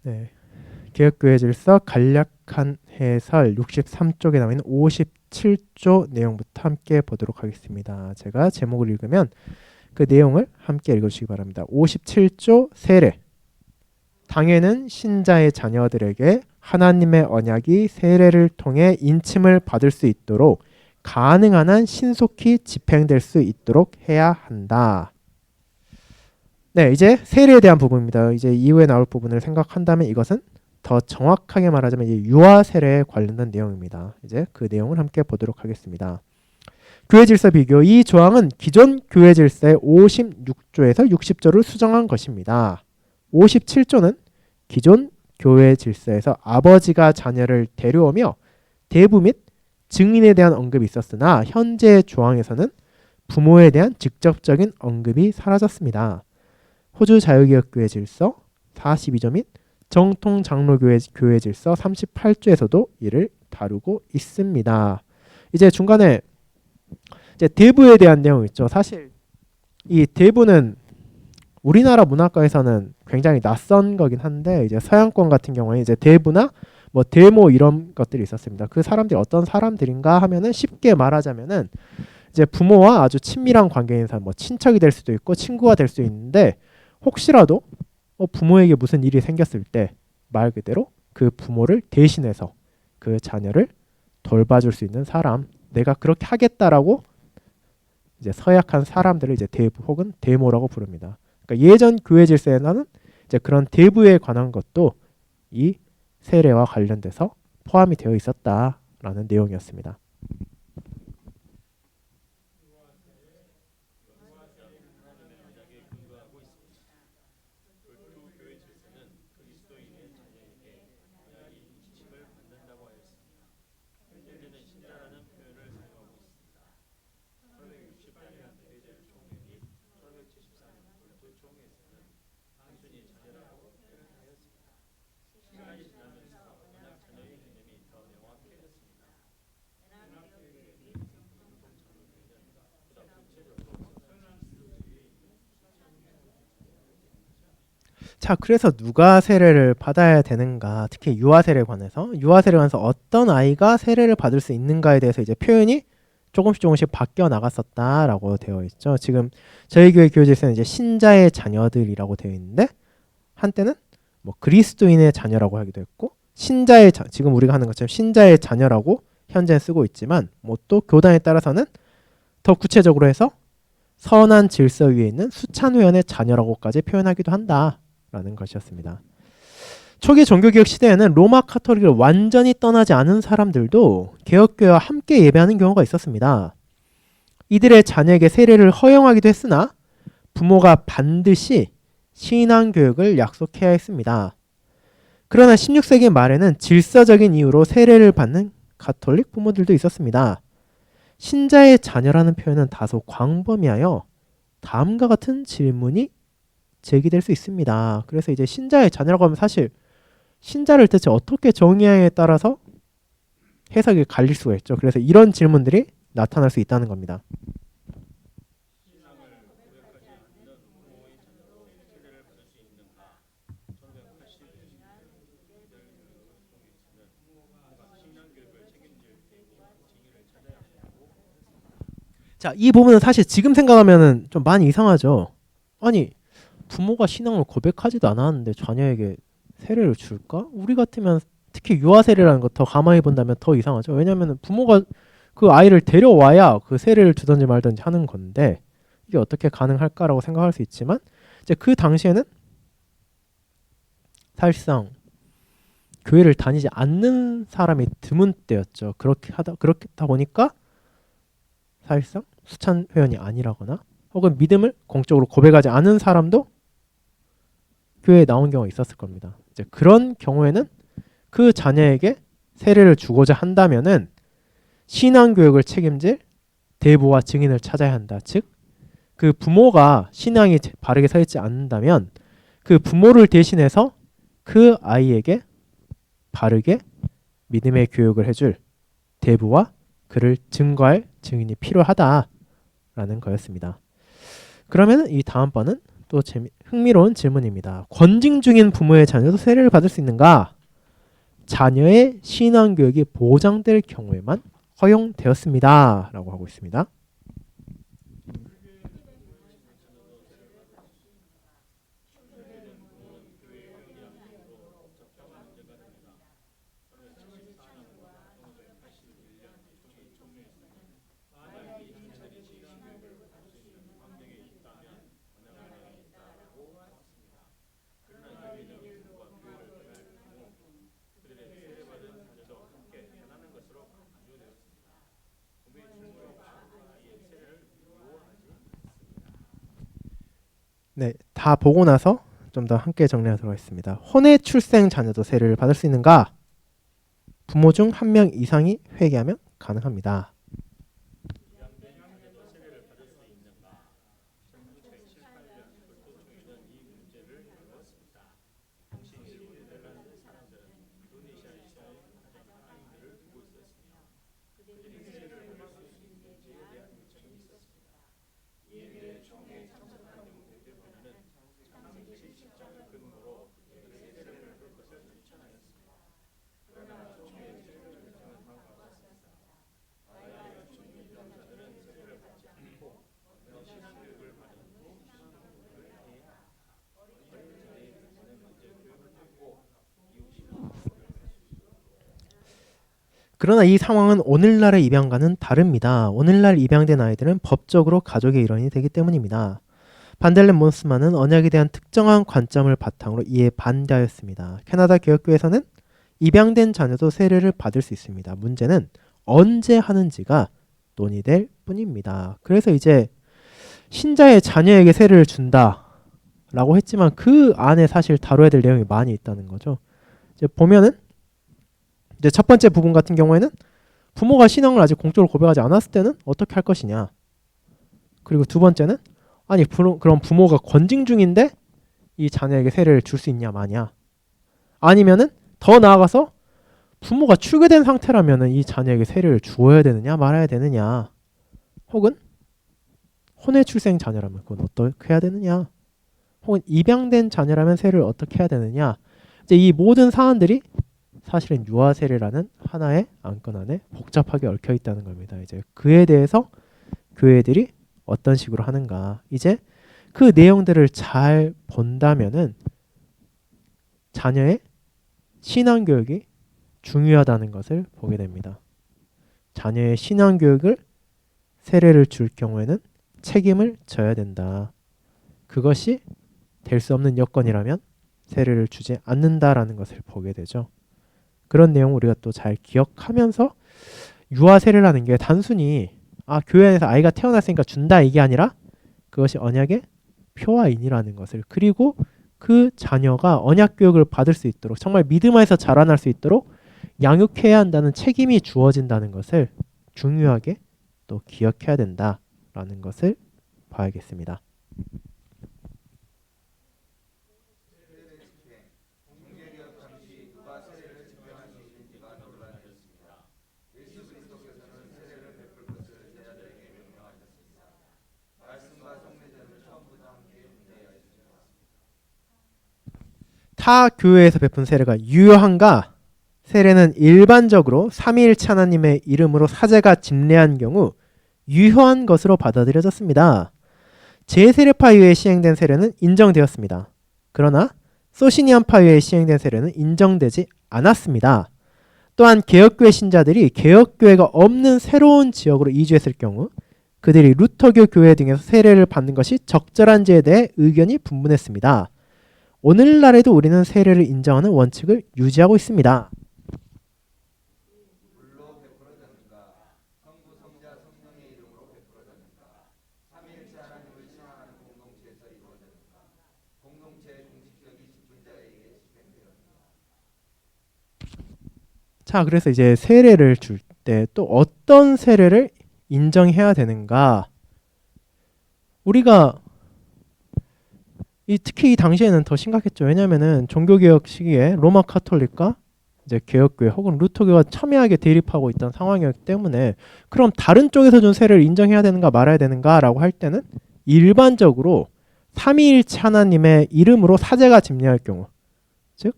네. 개혁교회 질서 간략한 해설 63쪽에 나와 있는 57조 내용부터 함께 보도록 하겠습니다. 제가 제목을 읽으면 그 내용을 함께 읽어주시기 바랍니다. 57조 세례. 당회는 신자의 자녀들에게 하나님의 언약이 세례를 통해 인침을 받을 수 있도록 가능한 한 신속히 집행될 수 있도록 해야 한다. 네, 이제 세례에 대한 부분입니다. 이제 이후에 나올 부분을 생각한다면 이것은 더 정확하게 말하자면 유아 세례에 관련된 내용입니다. 이제 그 내용을 함께 보도록 하겠습니다. 교회 질서 비교. 이 조항은 기존 교회 질서의 56조에서 60조를 수정한 것입니다. 57조는 기존 교회 질서에서 아버지가 자녀를 데려오며 대부 및 증인에 대한 언급이 있었으나 현재 조항에서는 부모에 대한 직접적인 언급이 사라졌습니다. 호주 자유개혁교회 질서 42조 및 정통장로교회 교회 질서 38조에서도 이를 다루고 있습니다. 이제 중간에 이제 대부에 대한 내용 있죠. 사실 이 대부는 우리나라 문학과에서는 굉장히 낯선 거긴 한데 이제 서양권 같은 경우에 이제 대부나 뭐 대모 이런 것들이 있었습니다. 그 사람들이 어떤 사람들인가 하면은 쉽게 말하자면은 이제 부모와 아주 친밀한 관계인 사람, 뭐 친척이 될 수도 있고 친구가 될 수 있는데 혹시라도 부모에게 무슨 일이 생겼을 때 말 그대로 그 부모를 대신해서 그 자녀를 돌봐줄 수 있는 사람, 내가 그렇게 하겠다라고 이제 서약한 사람들을 이제 대부 혹은 대모라고 부릅니다. 그러니까 예전 교회 질서에는 이제 그런 대부에 관한 것도 이 세례와 관련돼서 포함이 되어 있었다라는 내용이었습니다. 자, 그래서 누가 세례를 받아야 되는가, 특히 유아 세례에 관해서 어떤 아이가 세례를 받을 수 있는가에 대해서 이제 표현이 조금씩 바뀌어 나갔었다라고 되어 있죠. 지금 저희 교회 교회질서는 이제 신자의 자녀들이라고 되어 있는데 한때는 뭐 그리스도인의 자녀라고 하기도 했고 지금 우리가 하는 것처럼 신자의 자녀라고 현재 쓰고 있지만 뭐 또 교단에 따라서는 더 구체적으로 해서 선한 질서 위에 있는 수찬회원의 자녀라고까지 표현하기도 한다라는 것이었습니다. 초기 종교개혁 시대에는 로마 카톨릭을 완전히 떠나지 않은 사람들도 개혁교회와 함께 예배하는 경우가 있었습니다. 이들의 자녀에게 세례를 허용하기도 했으나 부모가 반드시 신앙교육을 약속해야 했습니다. 그러나 16세기 말에는 질서적인 이유로 세례를 받는 가톨릭 부모들도 있었습니다. 신자의 자녀라는 표현은 다소 광범위하여 다음과 같은 질문이 제기될 수 있습니다. 그래서 이제 신자의 자녀라고 하면 사실 신자를 대체 어떻게 정의하에 따라서 해석이 갈릴 수가 있죠. 그래서 이런 질문들이 나타날 수 있다는 겁니다. 자, 이 부분은 사실 지금 생각하면 좀 많이 이상하죠. 아니, 부모가 신앙을 고백하지도 않았는데 자녀에게 세례를 줄까? 우리 같으면 특히 유아 세례라는 거 더 가만히 본다면 더 이상하죠. 왜냐하면 부모가 그 아이를 데려와야 그 세례를 주든지 말든지 하는 건데 이게 어떻게 가능할까라고 생각할 수 있지만 이제 그 당시에는 사실상 교회를 다니지 않는 사람이 드문 때였죠. 그렇다 보니까 사실상 수찬 회원이 아니라거나 혹은 믿음을 공적으로 고백하지 않은 사람도 교회에 나온 경우가 있었을 겁니다. 이제 그런 경우에는 그 자녀에게 세례를 주고자 한다면은 신앙교육을 책임질 대부와 증인을 찾아야 한다. 즉, 그 부모가 신앙이 바르게 서 있지 않는다면 그 부모를 대신해서 그 아이에게 바르게 믿음의 교육을 해줄 대부와 그를 증거할 증인이 필요하다라는 거였습니다. 그러면 이 다음번은 또 흥미로운 질문입니다. 권징 중인 부모의 자녀도 세례를 받을 수 있는가? 자녀의 신앙교육이 보장될 경우에만 허용되었습니다. 라고 하고 있습니다. 네, 다 보고 나서 좀 더 함께 정리하도록 하겠습니다. 혼외 출생 자녀도 세례를 받을 수 있는가? 부모 중 한 명 이상이 회개하면 가능합니다. 그러나 이 상황은 오늘날의 입양과는 다릅니다. 오늘날 입양된 아이들은 법적으로 가족의 일원이 되기 때문입니다. 반델렌 몬스만은 언약에 대한 특정한 관점을 바탕으로 이에 반대하였습니다. 캐나다 개혁교회에서는 입양된 자녀도 세례를 받을 수 있습니다. 문제는 언제 하는지가 논의될 뿐입니다. 그래서 이제 신자의 자녀에게 세례를 준다라고 했지만 그 안에 사실 다뤄야 될 내용이 많이 있다는 거죠. 이제 보면은 이제 첫 번째 부분 같은 경우에는 부모가 신앙을 아직 공적으로 고백하지 않았을 때는 어떻게 할 것이냐. 그리고 두 번째는 아니 그럼 부모가 권징 중인데 이 자녀에게 세례를 줄 수 있냐 마냐. 아니면은 더 나아가서 부모가 출교된 상태라면은 이 자녀에게 세례를 주어야 되느냐 말아야 되느냐. 혹은 혼외 출생 자녀라면 그건 어떻게 해야 되느냐. 혹은 입양된 자녀라면 세례를 어떻게 해야 되느냐. 이제 이 모든 사안들이 사실은 유아 세례라는 하나의 안건 안에 복잡하게 얽혀 있다는 겁니다. 이제 그에 대해서 교회들이 어떤 식으로 하는가. 이제 그 내용들을 잘 본다면은 자녀의 신앙교육이 중요하다는 것을 보게 됩니다. 자녀의 신앙교육을 세례를 줄 경우에는 책임을 져야 된다. 그것이 될 수 없는 여건이라면 세례를 주지 않는다라는 것을 보게 되죠. 그런 내용 우리가 또 잘 기억하면서 유아 세례라는 게 단순히 교회 안에서 아이가 태어났으니까 준다 이게 아니라 그것이 언약의 표화인이라는 것을, 그리고 그 자녀가 언약 교육을 받을 수 있도록 정말 믿음 안에서 자라날 수 있도록 양육해야 한다는 책임이 주어진다는 것을 중요하게 또 기억해야 된다라는 것을 봐야겠습니다. 타 교회에서 베푼 세례가 유효한가? 세례는 일반적으로 삼위일체 하나님의 이름으로 사제가 집례한 경우 유효한 것으로 받아들여졌습니다. 제세례파 이후에 시행된 세례는 인정되었습니다. 그러나 소시니안파 이후에 시행된 세례는 인정되지 않았습니다. 또한 개혁교회 신자들이 개혁교회가 없는 새로운 지역으로 이주했을 경우 그들이 루터교 교회 등에서 세례를 받는 것이 적절한지에 대해 의견이 분분했습니다. 오늘날에도 우리는 세례를 인정하는 원칙을 유지하고 있습니다. 자, 그래서 이제 세례를 줄 때 또 어떤 세례를 인정해야 되는가? 우리가 특히 이 당시에는 더 심각했죠. 왜냐하면은 종교개혁 시기에 로마 카톨릭과 이제 개혁교회 혹은 루터교가 첨예하게 대립하고 있던 상황이었기 때문에 그럼 다른 쪽에서 준 세례를 인정해야 되는가 말아야 되는가라고 할 때는 일반적으로 삼위일체 하나님의 이름으로 사제가 집례할 경우, 즉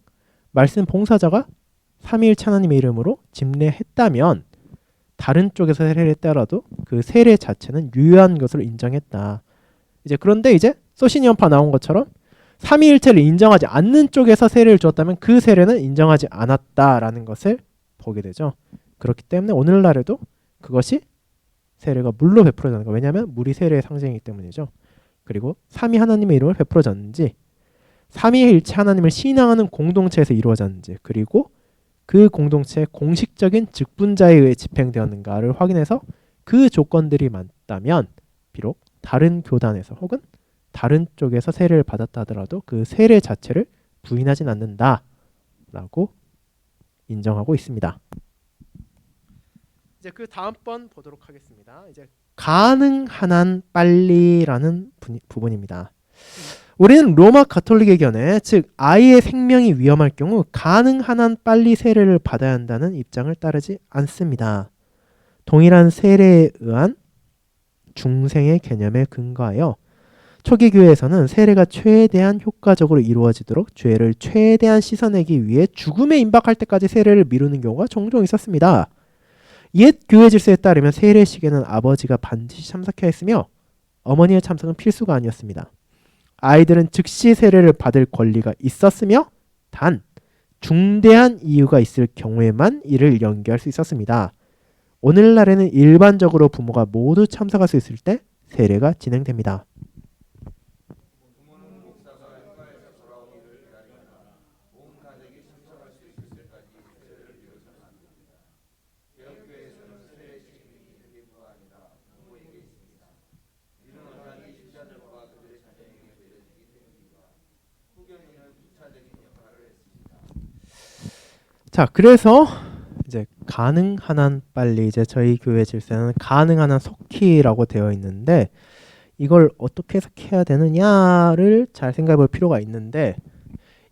말씀 봉사자가 삼위일체 하나님의 이름으로 집례했다면 다른 쪽에서 세례를 했더라도 그 세례 자체는 유효한 것으로 인정했다. 이제 그런데 이제 소시니언파 나온 것처럼 삼위일체를 인정하지 않는 쪽에서 세례를 주었다면 그 세례는 인정하지 않았다라는 것을 보게 되죠. 그렇기 때문에 오늘날에도 그것이 세례가 물로 베풀어졌는 거. 왜냐하면 물이 세례의 상징이기 때문이죠. 그리고 삼위 하나님의 이름을 베풀어졌는지, 삼위일체 하나님을 신앙하는 공동체에서 이루어졌는지, 그리고 그 공동체의 공식적인 직분자에 의해 집행되었는가를 확인해서 그 조건들이 맞다면 비록 다른 교단에서 혹은 다른 쪽에서 세례를 받았다 하더라도 그 세례 자체를 부인하진 않는다라고 인정하고 있습니다. 이제 그 다음번 보도록 하겠습니다. 이제 가능한 한 빨리라는 부분입니다. 우리는 로마 가톨릭의 견해, 즉 아이의 생명이 위험할 경우 가능한 한 빨리 세례를 받아야 한다는 입장을 따르지 않습니다. 동일한 세례에 의한 중생의 개념에 근거하여 초기 교회에서는 세례가 최대한 효과적으로 이루어지도록 죄를 최대한 씻어내기 위해 죽음에 임박할 때까지 세례를 미루는 경우가 종종 있었습니다. 옛 교회 질서에 따르면 세례식에는 아버지가 반드시 참석해야 했으며 어머니의 참석은 필수가 아니었습니다. 아이들은 즉시 세례를 받을 권리가 있었으며 단 중대한 이유가 있을 경우에만 이를 연기할 수 있었습니다. 오늘날에는 일반적으로 부모가 모두 참석할 수 있을 때 세례가 진행됩니다. 자, 그래서 이제 가능한 한 빨리, 이제 저희 교회 질서는 가능한 한 속히라고 되어 있는데 이걸 어떻게 해석해야 되느냐를 잘 생각해 볼 필요가 있는데,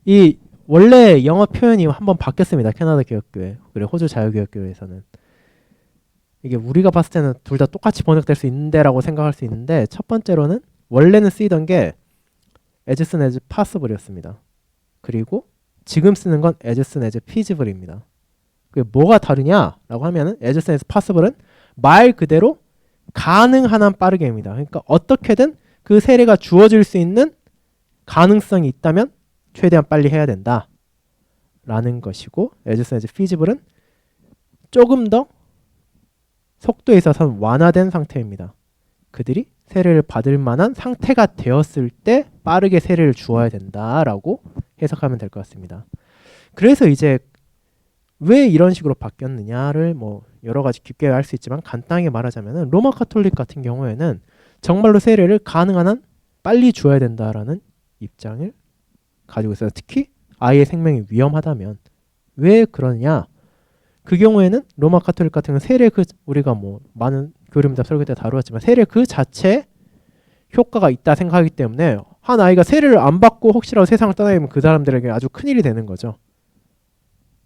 이 원래 영어 표현이 한번 바뀌었습니다. 캐나다 개혁교회 그리고 호주 자유개혁교회에서는. 이게 우리가 봤을 때는 둘 다 똑같이 번역될 수 있는데 라고 생각할 수 있는데, 첫 번째로는 원래는 쓰이던 게 as soon as possible이었습니다. 그리고 지금 쓰는 건 as soon as feasible입니다. 그게 뭐가 다르냐라고 하면은 as soon as possible은 말 그대로 가능한 한 빠르게입니다. 그러니까 어떻게든 그 세례가 주어질 수 있는 가능성이 있다면 최대한 빨리 해야 된다 라는 것이고, as soon as feasible은 조금 더 속도에 있어서는 완화된 상태입니다. 그들이 세례를 받을 만한 상태가 되었을 때 빠르게 세례를 주어야 된다라고 해석하면 될 것 같습니다. 그래서 이제 왜 이런 식으로 바뀌었느냐를 뭐 여러 가지 깊게 알 수 있지만 간단하게 말하자면은 로마 가톨릭 같은 경우에는 정말로 세례를 가능한 한 빨리 주어야 된다라는 입장을 가지고 있어요. 특히 아이의 생명이 위험하다면. 왜 그러냐? 그 경우에는 로마 가톨릭 같은 경우는 세례 우리가 뭐 많은 교리문답 설교 때 다루었지만 세례 그 자체에 효과가 있다 생각하기 때문에 한 아이가 세례를 안 받고 혹시라도 세상을 떠나면 그 사람들에게 아주 큰일이 되는 거죠.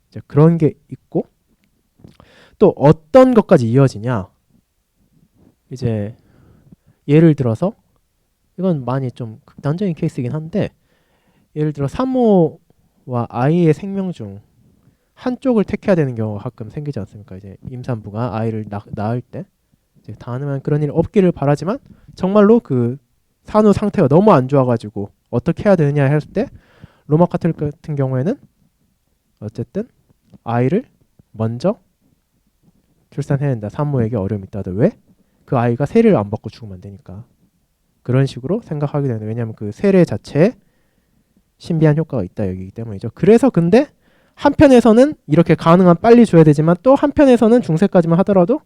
이제 그런 게 있고, 또 어떤 것까지 이어지냐, 이제 예를 들어서 이건 많이 좀 극단적인 케이스이긴 한데, 예를 들어 산모와 아이의 생명 중 한쪽을 택해야 되는 경우가 가끔 생기지 않습니까? 이제 임산부가 아이를 낳을 때 이제 다음에는 그런 일 없기를 바라지만 정말로 그 산후 상태가 너무 안 좋아가지고 어떻게 해야 되느냐 했을 때 로마 가톨릭 같은 경우에는 어쨌든 아이를 먼저 출산해야 된다. 산모에게 어려움이 있다. 왜? 그 아이가 세례를 안 받고 죽으면 안 되니까. 그런 식으로 생각하게 되는, 왜냐하면 그 세례 자체에 신비한 효과가 있다 여기기 때문이죠. 그래서 근데 한편에서는 이렇게 가능한 빨리 줘야 되지만 또 한편에서는 중세까지만 하더라도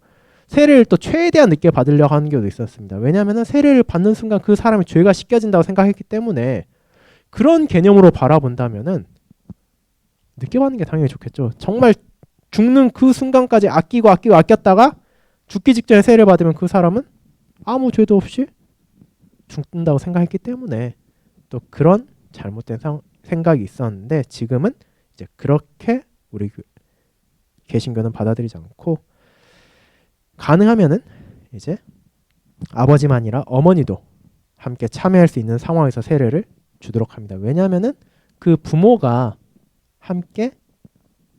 세례를 또 최대한 늦게 받으려고 하는 경우도 있었습니다. 왜냐하면 세례를 받는 순간 그 사람이 죄가 씻겨진다고 생각했기 때문에, 그런 개념으로 바라본다면은 늦게 받는 게 당연히 좋겠죠. 정말 죽는 그 순간까지 아꼈다가 죽기 직전에 세례를 받으면 그 사람은 아무 죄도 없이 죽는다고 생각했기 때문에 또 그런 잘못된 생각이 있었는데, 지금은 이제 그렇게 우리 개신교는 받아들이지 않고 가능하면은 이제 아버지만 아니라 어머니도 함께 참여할 수 있는 상황에서 세례를 주도록 합니다. 왜냐하면은 그 부모가 함께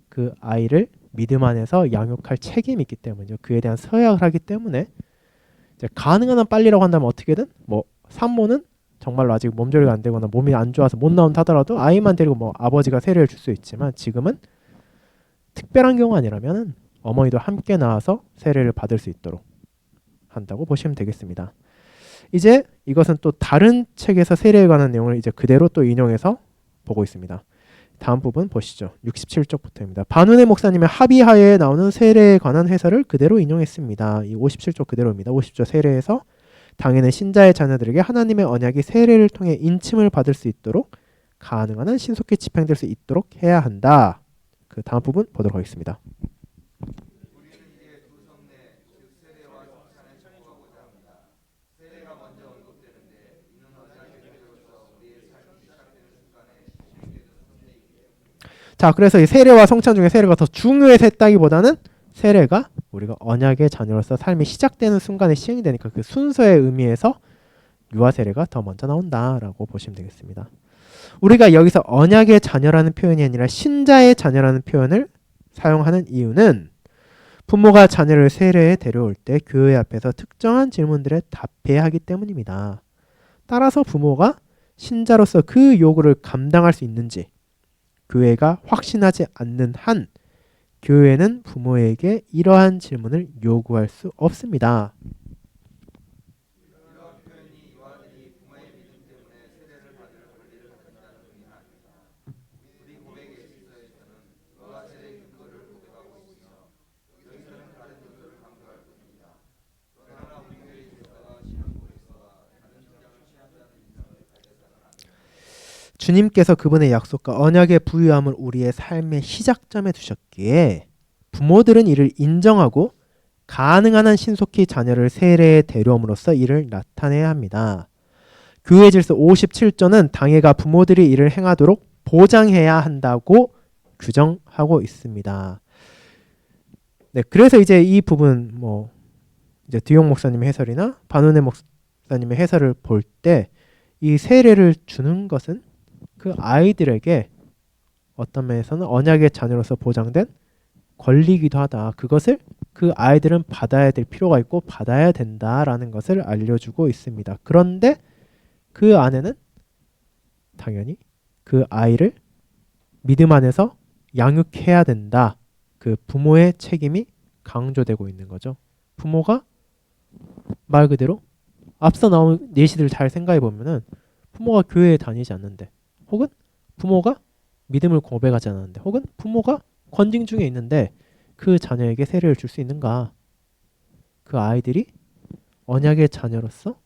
그 아이를 믿음 안에서 양육할 책임이 있기 때문이죠. 그에 대한 서약을 하기 때문에 이제 가능한 한 빨리라고 한다면 어떻게든 뭐 산모는 정말로 아직 몸조리가 안 되거나 몸이 안 좋아서 못 나온다 하더라도 아이만 데리고 뭐 아버지가 세례를 줄 수 있지만 지금은 특별한 경우 아니라면 어머니도 함께 나와서 세례를 받을 수 있도록 한다고 보시면 되겠습니다. 이제 이것은 또 다른 책에서 세례에 관한 내용을 이제 그대로 또 인용해서 보고 있습니다. 다음 부분 보시죠. 67쪽부터입니다. 반운의 목사님의 합의하에 나오는 세례에 관한 해설을 그대로 인용했습니다. 이 57쪽 그대로입니다. 50조 세례에서 당연히 신자의 자녀들에게 하나님의 언약이 세례를 통해 인침을 받을 수 있도록 가능한 한 신속히 집행될 수 있도록 해야 한다. 그 다음 부분 보도록 하겠습니다. 자, 그래서 이 세례와 성찬 중에 세례가 더 중요해서 했다기보다는 세례가 우리가 언약의 자녀로서 삶이 시작되는 순간에 시행이 되니까 그 순서의 의미에서 유아 세례가 더 먼저 나온다라고 보시면 되겠습니다. 우리가 여기서 언약의 자녀라는 표현이 아니라 신자의 자녀라는 표현을 사용하는 이유는 부모가 자녀를 세례에 데려올 때 교회 앞에서 특정한 질문들에 답해야 하기 때문입니다. 따라서 부모가 신자로서 그 요구를 감당할 수 있는지 교회가 확신하지 않는 한 교회는 부모에게 이러한 질문을 요구할 수 없습니다. 주님께서 그분의 약속과 언약의 부유함을 우리의 삶의 시작점에 두셨기에 부모들은 이를 인정하고 가능한 한 신속히 자녀를 세례에 데려옴으로써 이를 나타내야 합니다. 교회 질서 57조는 당회가 부모들이 이를 행하도록 보장해야 한다고 규정하고 있습니다. 네, 그래서 이제 이 부분 뭐 이제 디용 목사님의 해설이나 반운의 목사님의 해설을 볼 때 이 세례를 주는 것은 그 아이들에게 어떤 면에서는 언약의 자녀로서 보장된 권리이기도 하다. 그것을 그 아이들은 받아야 될 필요가 있고 받아야 된다라는 것을 알려주고 있습니다. 그런데 그 안에는 당연히 그 아이를 믿음 안에서 양육해야 된다. 그 부모의 책임이 강조되고 있는 거죠. 부모가 말 그대로 앞서 나온 예시들을 잘 생각해 보면은 부모가 교회에 다니지 않는데 혹은 부모가 믿음을 고백하지 않았는데 혹은 부모가 권징 중에 있는데 그 자녀에게 세례를 줄 수 있는가? 그 아이들이 언약의 자녀로서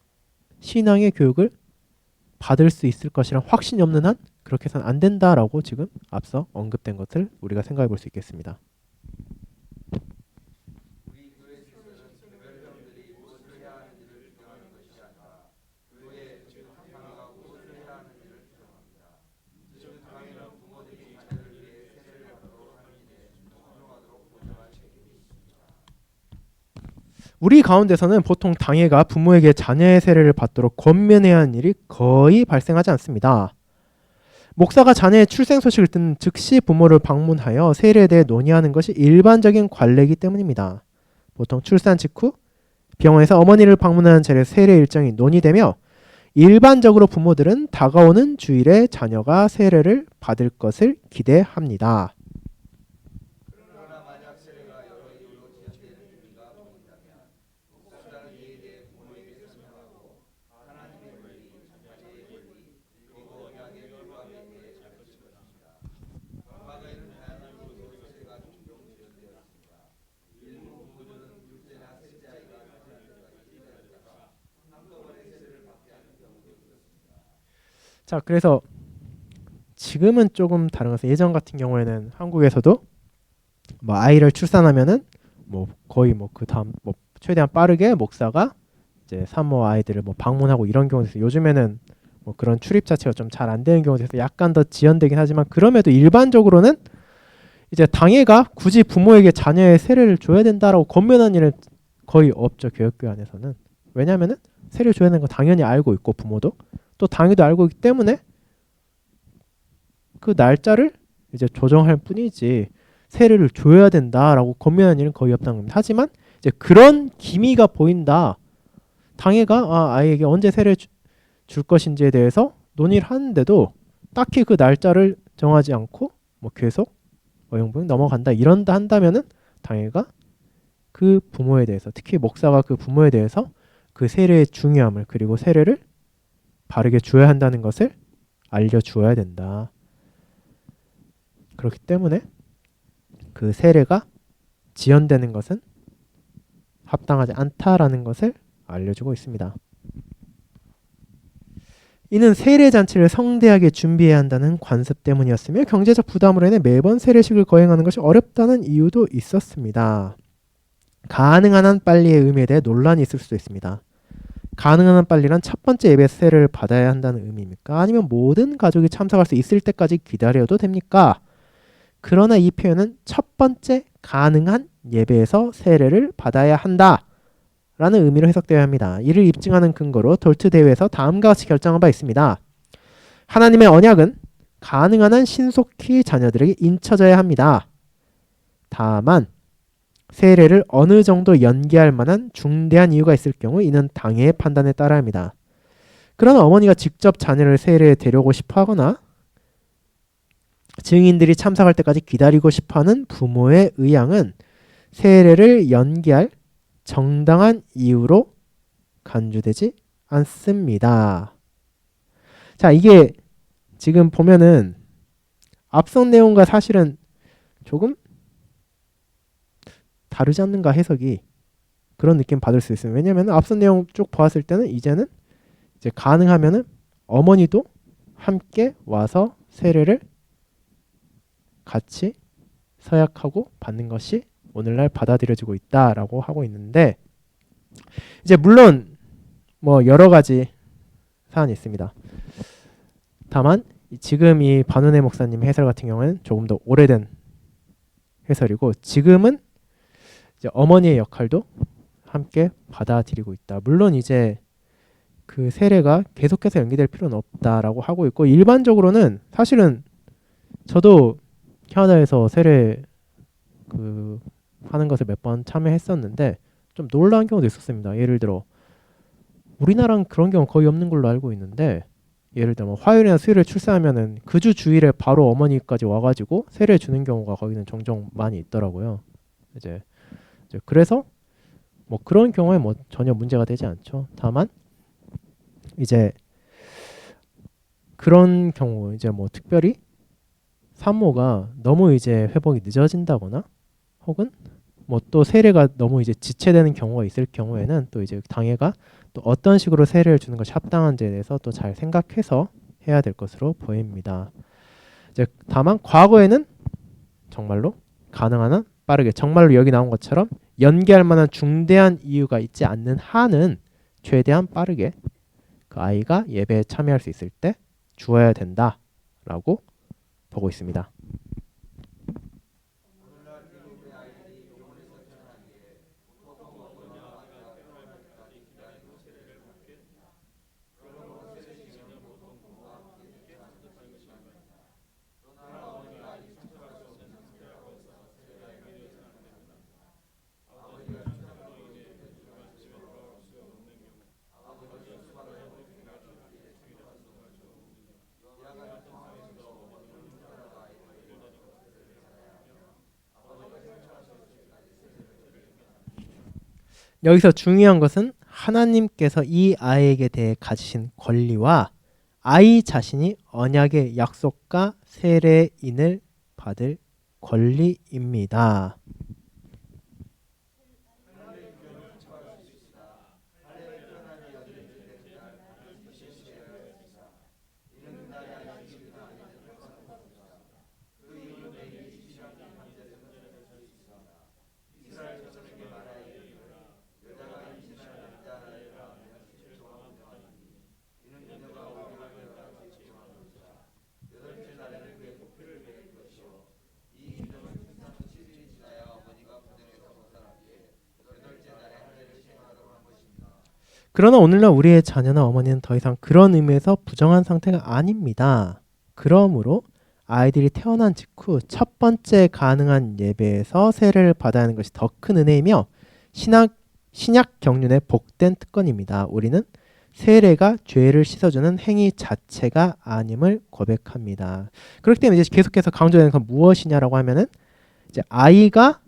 신앙의 교육을 받을 수 있을 것이란 확신이 없는 한 그렇게 해서는 안 된다라고 지금 앞서 언급된 것을 우리가 생각해 볼 수 있겠습니다. 우리 가운데서는 보통 당회가 부모에게 자녀의 세례를 받도록 권면해야 하는 일이 거의 발생하지 않습니다. 목사가 자녀의 출생 소식을 듣는 즉시 부모를 방문하여 세례에 대해 논의하는 것이 일반적인 관례이기 때문입니다. 보통 출산 직후 병원에서 어머니를 방문하는 세례 일정이 논의되며 일반적으로 부모들은 다가오는 주일에 자녀가 세례를 받을 것을 기대합니다. 자, 그래서 지금은 조금 다른 것은 예전 같은 경우에는 한국에서도 뭐 아이를 출산하면은 뭐 거의 뭐 그 다음 뭐 최대한 빠르게 목사가 이제 산모 아이들을 뭐 방문하고 이런 경우에서 요즘에는 뭐 그런 출입 자체가 좀 잘 안 되는 경우에서 약간 더 지연되긴 하지만 그럼에도 일반적으로는 이제 당회가 굳이 부모에게 자녀의 세례를 줘야 된다라고 권면하는 일은 거의 없죠. 교육교 안에서는. 왜냐하면은 세를 줘야 되는 거 당연히 알고 있고 부모도 또 당연히도 알고 있기 때문에 그 날짜를 이제 조정할 뿐이지 세를 줘야 된다라고 권면하는 일은 거의 없다는 겁니다. 하지만 이제 그런 기미가 보인다. 당해가 아이에게 언제 세를 줄 것인지에 대해서 논의를 하는데도 딱히 그 날짜를 정하지 않고 뭐 계속 어영부영 넘어간다 이런다 한다면은 당해가 그 부모에 대해서 특히 목사가 그 부모에 대해서 그 세례의 중요함을 그리고 세례를 바르게 줘야 한다는 것을 알려주어야 된다. 그렇기 때문에 그 세례가 지연되는 것은 합당하지 않다라는 것을 알려주고 있습니다. 이는 세례 잔치를 성대하게 준비해야 한다는 관습 때문이었으며 경제적 부담으로 인해 매번 세례식을 거행하는 것이 어렵다는 이유도 있었습니다. 가능한 한 빨리의 의미에 대해 논란이 있을 수도 있습니다. 가능한 한 빨리란 첫 번째 예배 세례를 받아야 한다는 의미입니까? 아니면 모든 가족이 참석할 수 있을 때까지 기다려도 됩니까? 그러나 이 표현은 첫 번째 가능한 예배에서 세례를 받아야 한다 라는 의미로 해석되어야 합니다. 이를 입증하는 근거로 돌트 대회에서 다음과 같이 결정한 바 있습니다. 하나님의 언약은 가능한 한 신속히 자녀들에게 인쳐져야 합니다. 다만 세례를 어느 정도 연기할 만한 중대한 이유가 있을 경우 이는 당해의 판단에 따라야 합니다. 그러나 어머니가 직접 자녀를 세례에 데려오고 싶어 하거나 증인들이 참석할 때까지 기다리고 싶어하는 부모의 의향은 세례를 연기할 정당한 이유로 간주되지 않습니다. 자, 이게 지금 보면은 앞선 내용과 사실은 조금 다르지 않는가 해석이 그런 느낌 받을 수 있어요. 왜냐하면 앞선 내용 쭉 보았을 때는 이제는 이제 가능하면은 어머니도 함께 와서 세례를 같이 서약하고 받는 것이 오늘날 받아들여지고 있다라고 하고 있는데 이제 물론 뭐 여러 가지 사안이 있습니다. 다만 지금 이 반은혜 목사님 해설 같은 경우에는 조금 더 오래된 해설이고 지금은 이제 어머니의 역할도 함께 받아들이고 있다. 물론 이제 그 세례가 계속해서 연기될 필요는 없다라고 하고 있고 일반적으로는 사실은 저도 캐나다에서 세례 그 하는 것을 몇 번 참여했었는데 좀 놀라운 경우도 있었습니다. 예를 들어 우리나라는 그런 경우 거의 없는 걸로 알고 있는데 예를 들어 뭐 화요일이나 수요일에 출산하면은 그 주 주일에 바로 어머니까지 와가지고 세례 주는 경우가 거기는 종종 많이 있더라고요. 이제 그래서 뭐 그런 경우에 뭐 전혀 문제가 되지 않죠. 다만 이제 그런 경우 이제 뭐 특별히 산모가 너무 이제 회복이 늦어진다거나 혹은 뭐 또 세례가 너무 이제 지체되는 경우가 있을 경우에는 또 이제 당회가 또 어떤 식으로 세례를 주는 것이 합당한지에 대해서 또 잘 생각해서 해야 될 것으로 보입니다. 이제 다만 과거에는 정말로 가능한 한 빠르게 정말로 여기 나온 것처럼 연기할 만한 중대한 이유가 있지 않는 한은 최대한 빠르게 그 아이가 예배에 참여할 수 있을 때 주어야 된다라고 보고 있습니다. 여기서 중요한 것은 하나님께서 이 아이에게 대해 가지신 권리와 아이 자신이 언약의 약속과 세례인을 받을 권리입니다. 그러나 오늘날 우리의 자녀나 어머니는 더 이상 그런 의미에서 부정한 상태가 아닙니다. 그러므로 아이들이 태어난 직후 첫 번째 가능한 예배에서 세례를 받아야 하는 것이 더 큰 은혜이며 신약 경륜의 복된 특권입니다. 우리는 세례가 죄를 씻어주는 행위 자체가 아님을 고백합니다. 그렇기 때문에 이제 계속해서 강조되는 건 무엇이냐라고 하면은 이제 아이가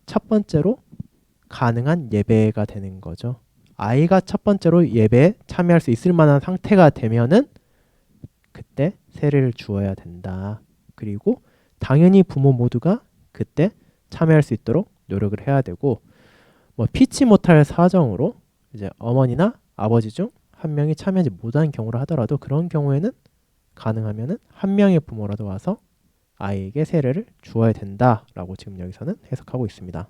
첫 번째로 가능한 예배가 되는 거죠. 아이가 첫 번째로 예배에 참여할 수 있을 만한 상태가 되면은 그때 세례를 주어야 된다. 그리고 당연히 부모 모두가 그때 참여할 수 있도록 노력을 해야 되고, 뭐 피치 못할 사정으로 이제 어머니나 아버지 중 한 명이 참여하지 못한 경우라 하더라도 그런 경우에는 가능하면은 한 명의 부모라도 와서 아이에게 세례를 주어야 된다라고 지금 여기서는 해석하고 있습니다.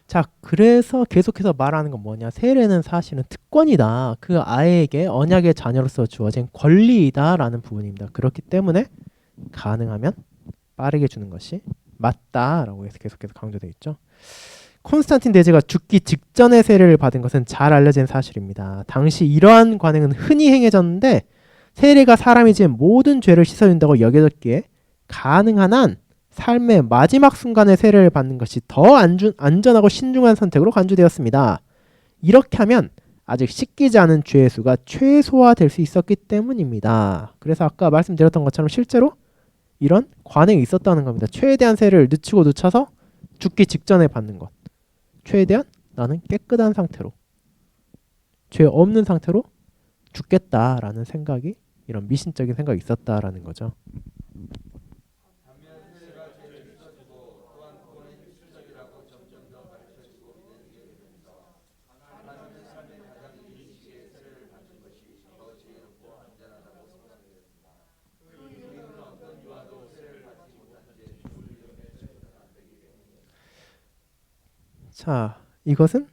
자, 그래서 계속해서 말하는 건 뭐냐? 세례는 사실은 특권이다. 그 아이에게 언약의 자녀로서 주어진 권리이다라는 부분입니다. 그렇기 때문에 가능하면 빠르게 주는 것이 맞다라고 해서 계속해서 강조되어 있죠. 콘스탄틴 대제가 죽기 직전에 세례를 받은 것은 잘 알려진 사실입니다. 당시 이러한 관행은 흔히 행해졌는데 세례가 사람이 지은 모든 죄를 씻어준다고 여겨졌기에 가능한 한 삶의 마지막 순간에 세례를 받는 것이 더 안전하고 신중한 선택으로 간주되었습니다. 이렇게 하면 아직 씻기지 않은 죄의 수가 최소화될 수 있었기 때문입니다. 그래서 아까 말씀드렸던 것처럼 실제로 이런 관행이 있었다는 겁니다. 최대한 세례를 늦추고 늦춰서 죽기 직전에 받는 것. 최대한 나는 깨끗한 상태로, 죄 없는 상태로 죽겠다라는 생각이, 이런 미신적인 생각이 있었다라는 거죠. 자, 이것은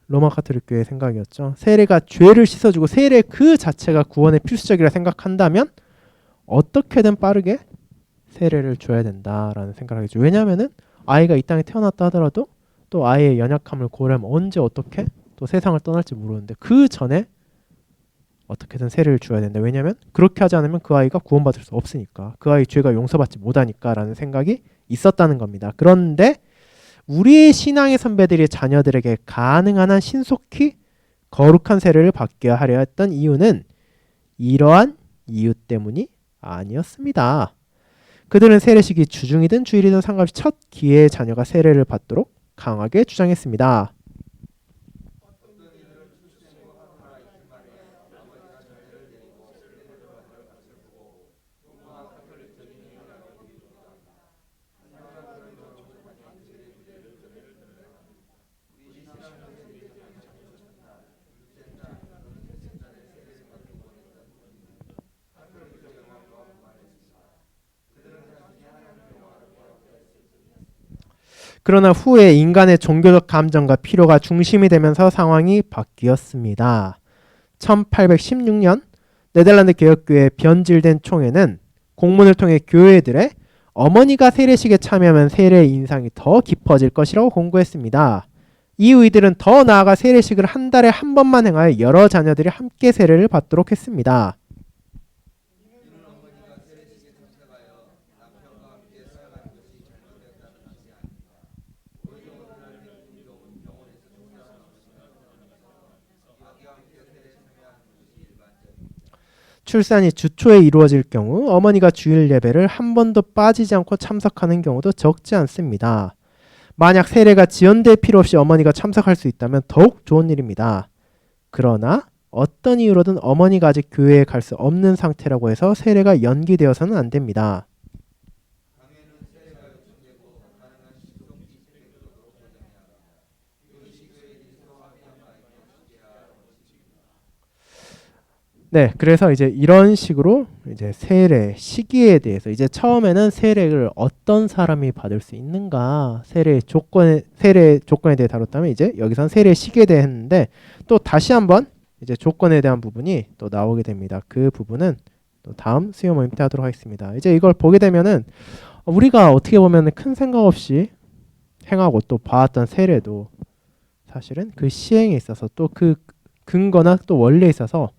로마 가톨릭 교회의 생각이었죠. 세례가 죄를 씻어주고 세례 그 자체가 구원의 필수적이라 생각한다면 어떻게든 빠르게 세례를 줘야 된다라는 생각을 하겠죠. 왜냐하면은 아이가 이 땅에 태어났다 하더라도 또 아이의 연약함을 고려하면 언제 어떻게 또 세상을 떠날지 모르는데 그 전에 어떻게든 세례를 줘야 된다. 왜냐하면 그렇게 하지 않으면 그 아이가 구원받을 수 없으니까, 그 아이 죄가 용서받지 못하니까라는 생각이 있었다는 겁니다. 그런데 우리의 신앙의 선배들이 자녀들에게 가능한 한 신속히 거룩한 세례를 받게 하려 했던 이유는 이러한 이유 때문이 아니었습니다. 그들은 세례식이 주중이든 주일이든 상관없이 첫 기회에 자녀가 세례를 받도록 강하게 주장했습니다. 그러나 후에 인간의 종교적 감정과 필요가 중심이 되면서 상황이 바뀌었습니다. 1816년 네덜란드 개혁교회 변질된 총회는 공문을 통해 교회들의 어머니가 세례식에 참여하면 세례의 인상이 더 깊어질 것이라고 공고했습니다. 이 의들은 더 나아가 세례식을 한 달에 한 번만 행하여 여러 자녀들이 함께 세례를 받도록 했습니다. 출산이 주초에 이루어질 경우 어머니가 주일 예배를 한 번도 빠지지 않고 참석하는 경우도 적지 않습니다. 만약 세례가 지연될 필요 없이 어머니가 참석할 수 있다면 더욱 좋은 일입니다. 그러나 어떤 이유로든 어머니가 아직 교회에 갈 수 없는 상태라고 해서 세례가 연기되어서는 안 됩니다. 네, 그래서 이제 이런 식으로 이제 세례 시기에 대해서 이제 처음에는 세례를 어떤 사람이 받을 수 있는가 세례 조건에 대해 다뤘다면 이제 여기선 세례 시기에 대해 했는데 또 다시 한번 이제 조건에 대한 부분이 또 나오게 됩니다. 그 부분은 또 다음 수요 모임 때 하도록 하겠습니다. 이제 이걸 보게 되면은 우리가 어떻게 보면 큰 생각 없이 행하고 또 봐왔던 세례도 사실은 그 시행에 있어서 또 그 근거나 또 원리에 있어서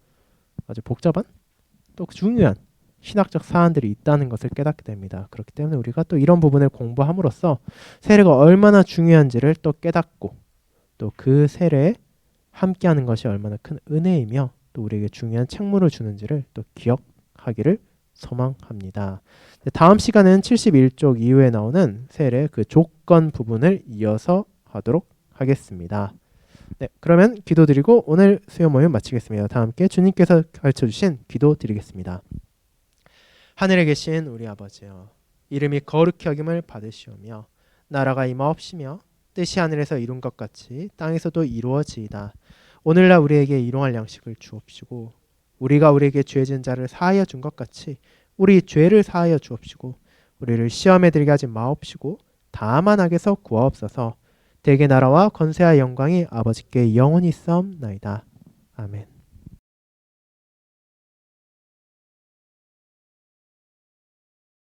아주 복잡한 또 중요한 신학적 사안들이 있다는 것을 깨닫게 됩니다. 그렇기 때문에 우리가 또 이런 부분을 공부함으로써 세례가 얼마나 중요한지를 또 깨닫고 또 그 세례에 함께하는 것이 얼마나 큰 은혜이며 또 우리에게 중요한 책무를 주는지를 또 기억하기를 소망합니다. 다음 시간은 71쪽 이후에 나오는 세례 그 조건 부분을 이어서 하도록 하겠습니다. 네, 그러면 기도드리고 오늘 수요 모임 마치겠습니다. 다 함께 주님께서 가르쳐주신 기도 드리겠습니다. 하늘에 계신 우리 아버지여, 이름이 거룩히 여김을 받으시오며 나라가 임하옵시며 뜻이 하늘에서 이룬 것 같이 땅에서도 이루어지이다. 오늘날 우리에게 일용할 양식을 주옵시고 우리가 우리에게 죄 지은 자를 사하여 준 것 같이 우리 죄를 사하여 주옵시고 우리를 시험에 들게 하지 마옵시고 다만 악에서 구하옵소서. 대개 나라와 권세와 영광이 아버지께 영원히 있사옵나이다. 아멘.